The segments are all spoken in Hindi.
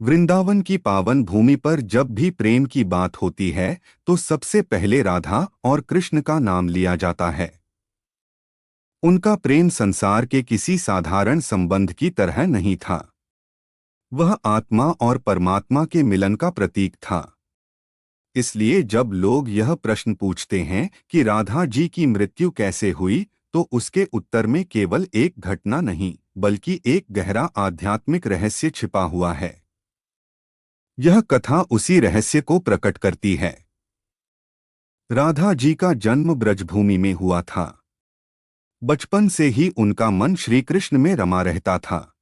वृंदावन की पावन भूमि पर जब भी प्रेम की बात होती है तो सबसे पहले राधा और कृष्ण का नाम लिया जाता है। उनका प्रेम संसार के किसी साधारण संबंध की तरह नहीं था। वह आत्मा और परमात्मा के मिलन का प्रतीक था। इसलिए जब लोग यह प्रश्न पूछते हैं कि राधा जी की मृत्यु कैसे हुई, तो उसके उत्तर में केवल एक घटना नहीं बल्कि एक गहरा आध्यात्मिक रहस्य छिपा हुआ है। यह कथा उसी रहस्य को प्रकट करती है। राधा जी का जन्म ब्रजभूमि में हुआ था। बचपन से ही उनका मन श्री कृष्ण में रमा रहता था।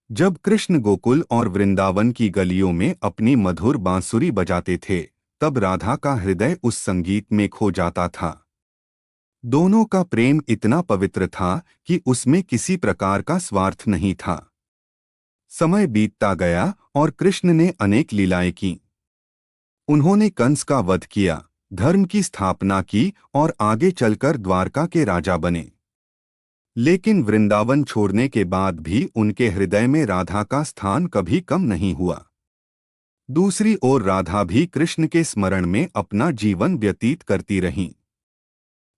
जब कृष्ण गोकुल और वृंदावन की गलियों में अपनी मधुर बांसुरी बजाते थे, तब राधा का हृदय उस संगीत में खो जाता था। दोनों का प्रेम इतना पवित्र था कि उसमें किसी प्रकार का स्वार्थ नहीं था। समय बीतता गया और कृष्ण ने अनेक लीलाएं की। उन्होंने कंस का वध किया, धर्म की स्थापना की और आगे चलकर द्वारका के राजा बने। लेकिन वृंदावन छोड़ने के बाद भी उनके हृदय में राधा का स्थान कभी कम नहीं हुआ। दूसरी ओर राधा भी कृष्ण के स्मरण में अपना जीवन व्यतीत करती रहीं।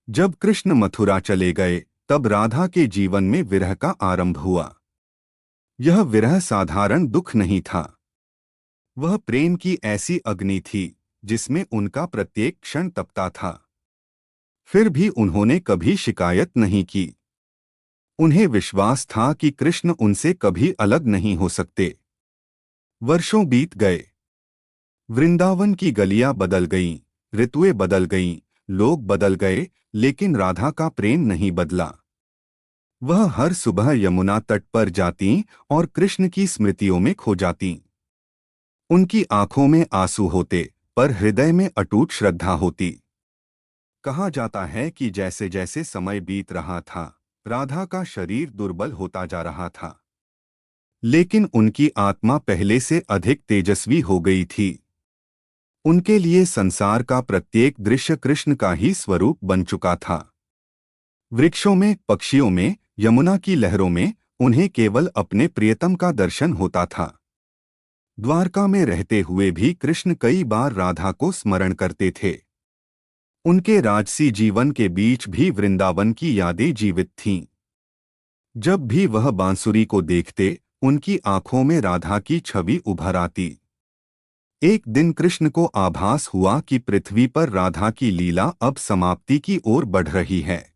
जब कृष्ण मथुरा चले गए, तब राधा के जीवन में विरह का आरंभ हुआ। यह विरह साधारण दुख नहीं था। वह प्रेम की ऐसी अग्नि थी जिसमें उनका प्रत्येक क्षण तपता था। फिर भी उन्होंने कभी शिकायत नहीं की। उन्हें विश्वास था कि कृष्ण उनसे कभी अलग नहीं हो सकते। वर्षों बीत गए। वृंदावन की गलियां बदल गईं, ऋतुएं बदल गईं, लोग बदल गए, लेकिन राधा का प्रेम नहीं बदला। वह हर सुबह यमुना तट पर जातीं और कृष्ण की स्मृतियों में खो जातीं। उनकी आंखों में आंसू होते, पर हृदय में अटूट श्रद्धा होती। कहा जाता है कि जैसे जैसे समय बीत रहा था, राधा का शरीर दुर्बल होता जा रहा था, लेकिन उनकी आत्मा पहले से अधिक तेजस्वी हो गई थी। उनके लिए संसार का प्रत्येक दृश्य कृष्ण का ही स्वरूप बन चुका था। वृक्षों में, पक्षियों में, यमुना की लहरों में उन्हें केवल अपने प्रियतम का दर्शन होता था। द्वारका में रहते हुए भी कृष्ण कई बार राधा को स्मरण करते थे। उनके राजसी जीवन के बीच भी वृंदावन की यादें जीवित थीं। जब भी वह बांसुरी को देखते, उनकी आंखों में राधा की छवि उभर आती। एक दिन कृष्ण को आभास हुआ कि पृथ्वी पर राधा की लीला अब समाप्ति की ओर बढ़ रही है।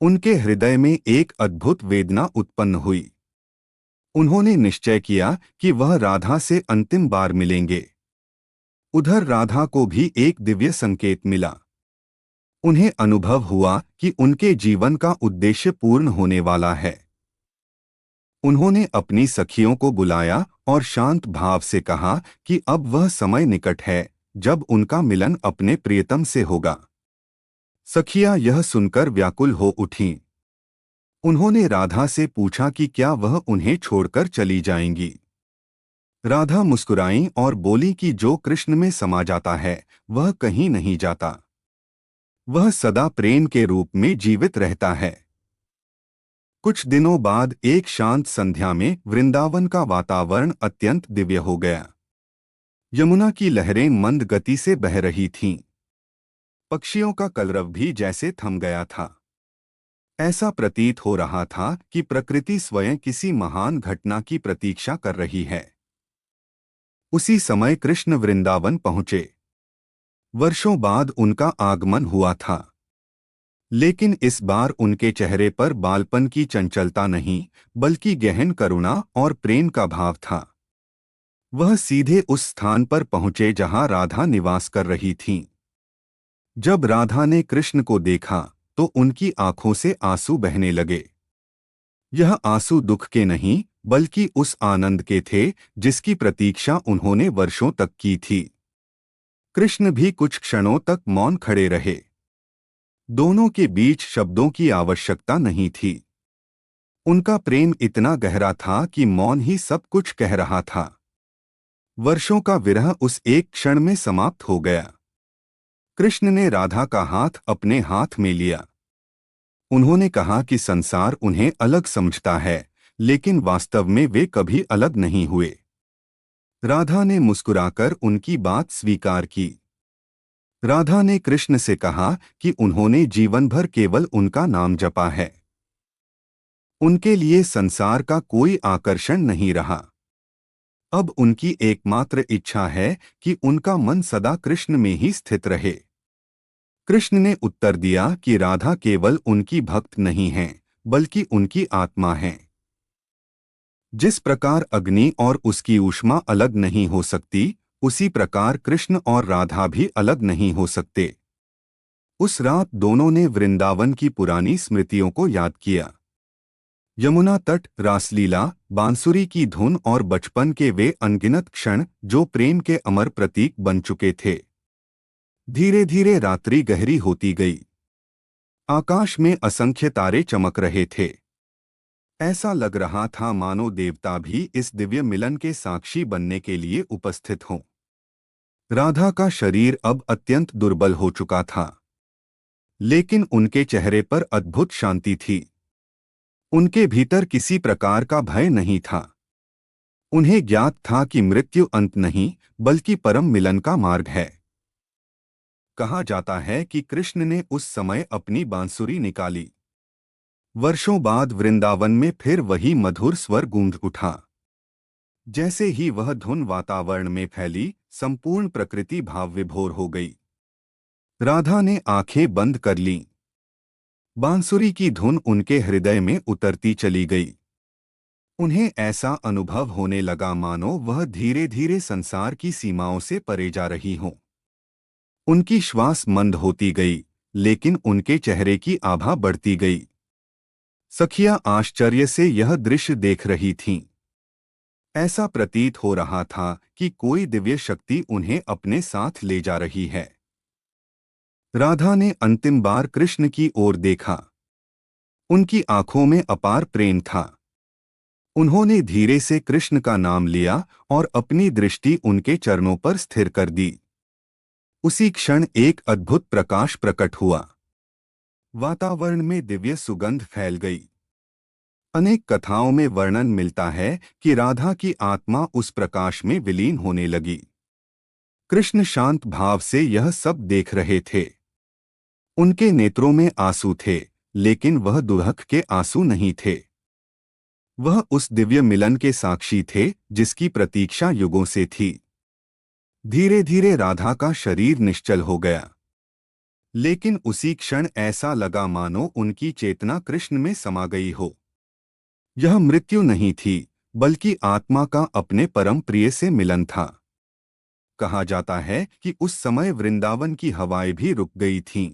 उनके हृदय में एक अद्भुत वेदना उत्पन्न हुई। उन्होंने निश्चय किया कि वह राधा से अंतिम बार मिलेंगे। उधर राधा को भी एक दिव्य संकेत मिला। उन्हें अनुभव हुआ कि उनके जीवन का उद्देश्य पूर्ण होने वाला है। उन्होंने अपनी सखियों को बुलाया और शांत भाव से कहा कि अब वह समय निकट है जब उनका मिलन अपने प्रियतम से होगा। सखियां यह सुनकर व्याकुल हो उठीं। उन्होंने राधा से पूछा कि क्या वह उन्हें छोड़कर चली जाएंगी। राधा मुस्कुराईं और बोली कि जो कृष्ण में समा जाता है वह कहीं नहीं जाता। वह सदा प्रेम के रूप में जीवित रहता है। कुछ दिनों बाद एक शांत संध्या में वृंदावन का वातावरण अत्यंत दिव्य हो गया। यमुना की लहरें मंद गति से बह रही थीं। पक्षियों का कलरव भी जैसे थम गया था। ऐसा प्रतीत हो रहा था कि प्रकृति स्वयं किसी महान घटना की प्रतीक्षा कर रही है। उसी समय कृष्ण वृंदावन पहुंचे। वर्षों बाद उनका आगमन हुआ था, लेकिन इस बार उनके चेहरे पर बालपन की चंचलता नहीं, बल्कि गहन करुणा और प्रेम का भाव था। वह सीधे उस स्थान पर पहुंचे जहां राधा निवास कर रही थीं। जब राधा ने कृष्ण को देखा तो उनकी आंखों से आंसू बहने लगे। यह आंसू दुख के नहीं, बल्कि उस आनंद के थे जिसकी प्रतीक्षा उन्होंने वर्षों तक की थी। कृष्ण भी कुछ क्षणों तक मौन खड़े रहे। दोनों के बीच शब्दों की आवश्यकता नहीं थी। उनका प्रेम इतना गहरा था कि मौन ही सब कुछ कह रहा था। वर्षों का विरह उस एक क्षण में समाप्त हो गया। कृष्ण ने राधा का हाथ अपने हाथ में लिया। उन्होंने कहा कि संसार उन्हें अलग समझता है, लेकिन वास्तव में वे कभी अलग नहीं हुए। राधा ने मुस्कुराकर उनकी बात स्वीकार की। राधा ने कृष्ण से कहा कि उन्होंने जीवन भर केवल उनका नाम जपा है। उनके लिए संसार का कोई आकर्षण नहीं रहा। अब उनकी एकमात्र इच्छा है कि उनका मन सदा कृष्ण में ही स्थित रहे। कृष्ण ने उत्तर दिया कि राधा केवल उनकी भक्त नहीं हैं, बल्कि उनकी आत्मा हैं। जिस प्रकार अग्नि और उसकी ऊष्मा अलग नहीं हो सकती, उसी प्रकार कृष्ण और राधा भी अलग नहीं हो सकते। उस रात दोनों ने वृंदावन की पुरानी स्मृतियों को याद किया। यमुना तट, रासलीला, बांसुरी की धुन और बचपन के वे अनगिनत क्षण जो प्रेम के अमर प्रतीक बन चुके थे। धीरे धीरे रात्रि गहरी होती गई। आकाश में असंख्य तारे चमक रहे थे। ऐसा लग रहा था मानो देवता भी इस दिव्य मिलन के साक्षी बनने के लिए उपस्थित हों। राधा का शरीर अब अत्यंत दुर्बल हो चुका था, लेकिन उनके चेहरे पर अद्भुत शांति थी। उनके भीतर किसी प्रकार का भय नहीं था। उन्हें ज्ञात था कि मृत्यु अंत नहीं, बल्कि परम मिलन का मार्ग है। कहा जाता है कि कृष्ण ने उस समय अपनी बांसुरी निकाली। वर्षों बाद वृंदावन में फिर वही मधुर स्वर गूंज उठा। जैसे ही वह धुन वातावरण में फैली, संपूर्ण प्रकृति भाव विभोर हो गई। राधा ने आंखें बंद कर लीं। बांसुरी की धुन उनके हृदय में उतरती चली गई। उन्हें ऐसा अनुभव होने लगा मानो वह धीरे धीरे संसार की सीमाओं से परे जा रही हों। उनकी श्वास मंद होती गई, लेकिन उनके चेहरे की आभा बढ़ती गई। सखियां आश्चर्य से यह दृश्य देख रही थीं। ऐसा प्रतीत हो रहा था कि कोई दिव्य शक्ति उन्हें अपने साथ ले जा रही है। राधा ने अंतिम बार कृष्ण की ओर देखा। उनकी आंखों में अपार प्रेम था। उन्होंने धीरे से कृष्ण का नाम लिया और अपनी दृष्टि उनके चरणों पर स्थिर कर दी। उसी क्षण एक अद्भुत प्रकाश प्रकट हुआ। वातावरण में दिव्य सुगंध फैल गई। अनेक कथाओं में वर्णन मिलता है कि राधा की आत्मा उस प्रकाश में विलीन होने लगी। कृष्ण शांत भाव से यह सब देख रहे थे। उनके नेत्रों में आंसू थे, लेकिन वह दुख के आंसू नहीं थे। वह उस दिव्य मिलन के साक्षी थे जिसकी प्रतीक्षा युगों से थी। धीरे धीरे राधा का शरीर निश्चल हो गया, लेकिन उसी क्षण ऐसा लगा मानो उनकी चेतना कृष्ण में समा गई हो। यह मृत्यु नहीं थी, बल्कि आत्मा का अपने परम प्रिय से मिलन था। कहा जाता है कि उस समय वृंदावन की हवाएं भी रुक गई थीं।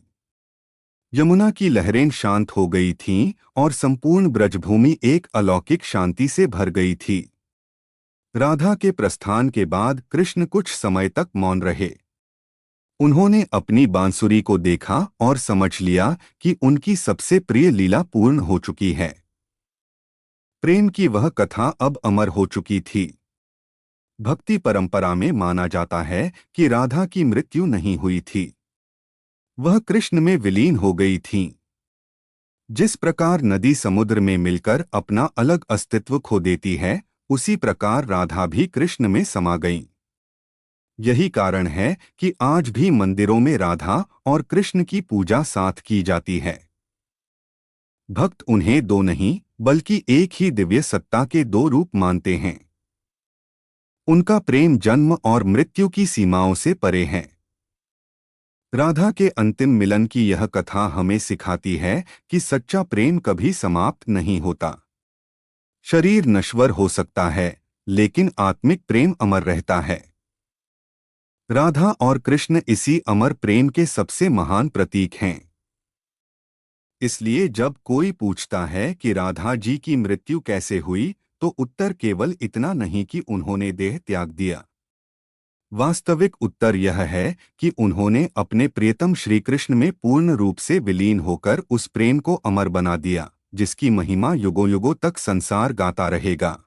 यमुना की लहरें शांत हो गई थीं और संपूर्ण ब्रजभूमि एक अलौकिक शांति से भर गई थी। राधा के प्रस्थान के बाद कृष्ण कुछ समय तक मौन रहे। उन्होंने अपनी बांसुरी को देखा और समझ लिया कि उनकी सबसे प्रिय लीला पूर्ण हो चुकी है। प्रेम की वह कथा अब अमर हो चुकी थी। भक्ति परंपरा में माना जाता है कि राधा की मृत्यु नहीं हुई थी, वह कृष्ण में विलीन हो गई थीं। जिस प्रकार नदी समुद्र में मिलकर अपना अलग अस्तित्व खो देती है, उसी प्रकार राधा भी कृष्ण में समा गईं। यही कारण है कि आज भी मंदिरों में राधा और कृष्ण की पूजा साथ की जाती है। भक्त उन्हें दो नहीं, बल्कि एक ही दिव्य सत्ता के दो रूप मानते हैं। उनका प्रेम जन्म और मृत्यु की सीमाओं से परे है। राधा के अंतिम मिलन की यह कथा हमें सिखाती है कि सच्चा प्रेम कभी समाप्त नहीं होता। शरीर नश्वर हो सकता है, लेकिन आत्मिक प्रेम अमर रहता है। राधा और कृष्ण इसी अमर प्रेम के सबसे महान प्रतीक हैं। इसलिए जब कोई पूछता है कि राधा जी की मृत्यु कैसे हुई, तो उत्तर केवल इतना नहीं कि उन्होंने देह त्याग दिया। वास्तविक उत्तर यह है कि उन्होंने अपने प्रियतम श्री कृष्ण में पूर्ण रूप से विलीन होकर उस प्रेम को अमर बना दिया, जिसकी महिमा युगों युगों तक संसार गाता रहेगा।